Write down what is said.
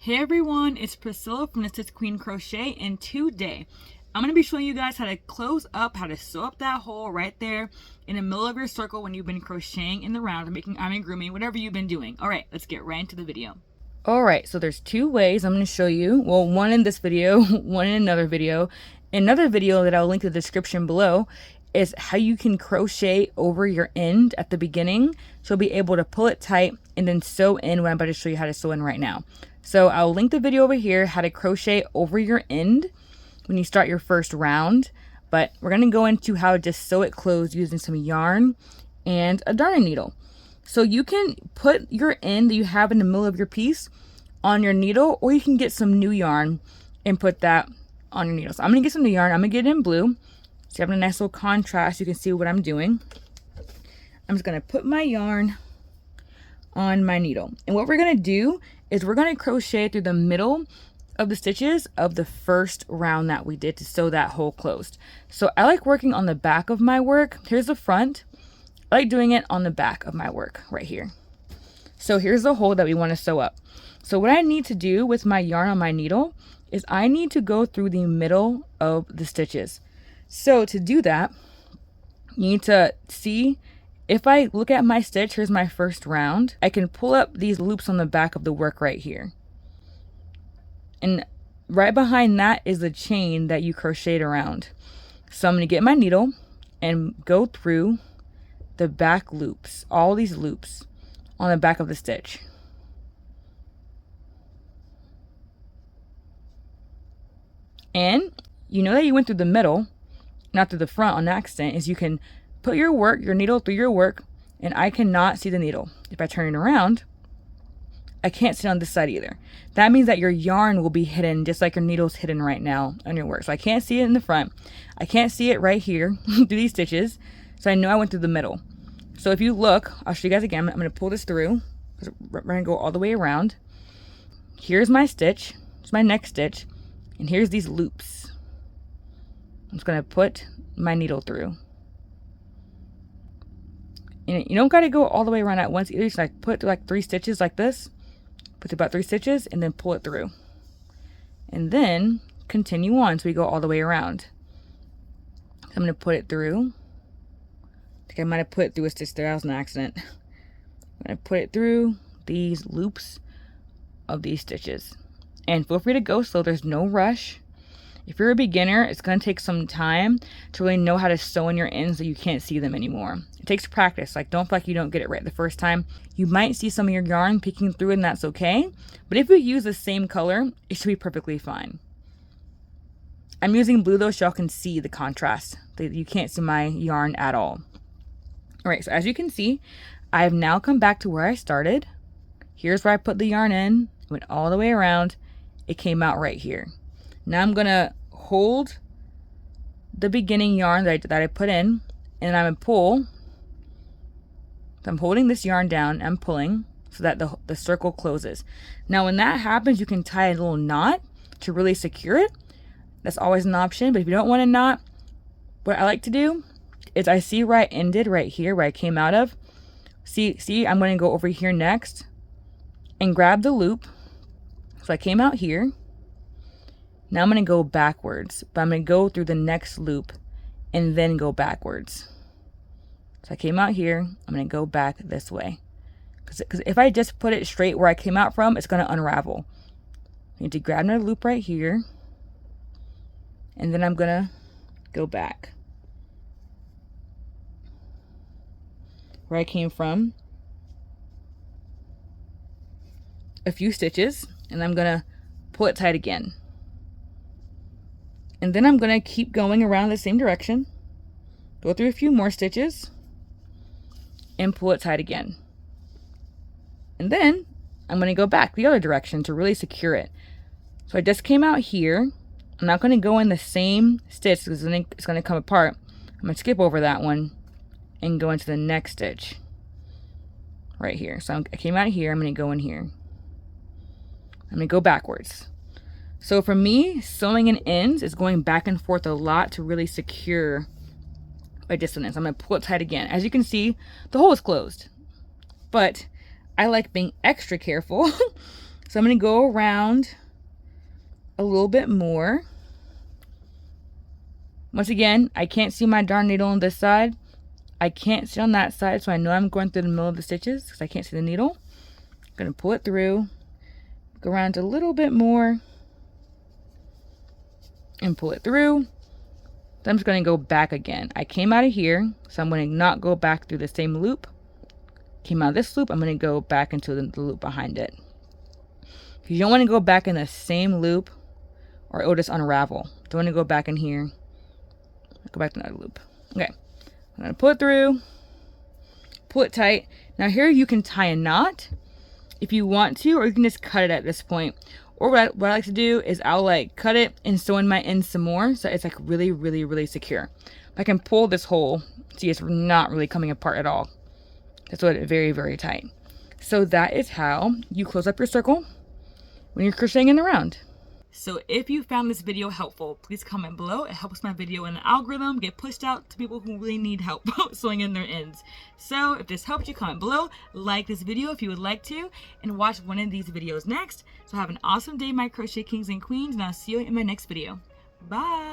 Hey everyone, it's Priscilla from the Stitch Queen Crochet, and today I'm going to be showing you guys how to close up, how to sew up that hole right there in the middle of your circle when you've been crocheting in the round or making amigurumi, whatever you've been doing. Alright, let's get right into the video. Alright, so there's two ways I'm going to show you. Well, one in this video, one in another video. Another video that I'll link in the description below is how you can crochet over your end at the beginning. So you'll be able to pull it tight and then sew in what I'm about to show you how to sew in right now. So I'll link the video over here, how to crochet over your end when you start your first round. But we're going to go into how to just sew it closed using some yarn and a darning needle. So you can put your end that you have in the middle of your piece on your needle, or you can get some new yarn and put that on your needle. So I'm going to get some new yarn. I'm going to get it in blue. So you have a nice little contrast. You can see what I'm doing. I'm just going to put my yarn on my needle. And what we're going to do is we're going to crochet through the middle of the stitches of the first round that we did to sew that hole closed. So I like working on the back of my work. Here's the front. I like doing it on the back of my work right here. So here's the hole that we want to sew up. So what I need to do with my yarn on my needle is I need to go through the middle of the stitches. So to do that, you need to see, if I look at my stitch, here's my first round, I can pull up these loops on the back of the work right here. And right behind that is the chain that you crocheted around. So I'm going to get my needle and go through the back loops, all these loops on the back of the stitch. And you know that you went through the middle, not through the front on accident, is you can put your work, your needle through your work, and I cannot see the needle. If I turn it around, I can't see on this side either. That means that your yarn will be hidden just like your needle's hidden right now on your work. So I can't see it in the front. I can't see it right here through these stitches. So I know I went through the middle. So if you look, I'll show you guys again. I'm going to pull this through. We're going to go all the way around. Here's my stitch. It's my next stitch. And here's these loops. I'm just going to put my needle through. And you don't got to go all the way around at once either. Just like put like 3 stitches like this. Put about 3 stitches and then pull it through. And then continue on so we go all the way around. So I'm going to put it through. I think I might have put it through a stitch there. That was an accident. I'm going to put it through these loops of these stitches. And feel free to go slow. There's no rush. If you're a beginner, it's going to take some time to really know how to sew in your ends so you can't see them anymore. It takes practice. Like, don't feel like you don't get it right the first time. You might see some of your yarn peeking through, and that's okay. But if you use the same color, it should be perfectly fine. I'm using blue though, so y'all can see the contrast. You can't see my yarn at all. Alright, so as you can see, I have now come back to where I started. Here's where I put the yarn in. Went all the way around. It came out right here. Now I'm going to hold the beginning yarn that I put in, and I'm going to pull. So I'm holding this yarn down, I'm pulling so that the circle closes. Now when that happens, you can tie a little knot to really secure it. That's always an option, but if you don't want a knot, what I like to do is I see where I ended right here, where I came out of. See, I'm going to go over here next and grab the loop. So I came out here. Now I'm going to go backwards, but I'm going to go through the next loop and then go backwards. So I came out here, I'm going to go back this way. Because if I just put it straight where I came out from, it's going to unravel. I need to grab another loop right here. And then I'm going to go back where I came from. A few stitches, and I'm going to pull it tight again. And then I'm going to keep going around the same direction, go through a few more stitches, and pull it tight again. And then I'm going to go back the other direction to really secure it. So I just came out here. I'm not going to go in the same stitch because it's going to come apart. I'm going to skip over that one and go into the next stitch right here. So I came out here. I'm going to go in here. I'm going to go backwards. So for me, sewing in ends is going back and forth a lot to really secure my dissonance. I'm going to pull it tight again. As you can see, the hole is closed. But I like being extra careful. So I'm going to go around a little bit more. Once again, I can't see my darn needle on this side. I can't see on that side, so I know I'm going through the middle of the stitches because I can't see the needle. I'm going to pull it through, go around a little bit more, and pull it through. Then I'm just going to go back again. I came out of here, so I'm going to not go back through the same loop. Came out of this loop, I'm going to go back into the loop behind it. Because you don't want to go back in the same loop or it'll just unravel. Don't want to go back in here. Go back to another loop. Okay. I'm going to pull it through. Pull it tight. Now here you can tie a knot if you want to, or you can just cut it at this point. Or what I like to do is I'll like cut it and sew in my ends some more so it's like really, really, really secure. I can pull this hole. See, it's not really coming apart at all. That's what it's very, very tight. So that is how you close up your circle when you're crocheting in the round. So if you found this video helpful, please comment below. It helps my video in the algorithm get pushed out to people who really need help sewing in their ends. So if this helped you, comment below, like this video if you would like to, and watch one of these videos next. So have an awesome day, my crochet kings and queens, and I'll see you in my next video. Bye!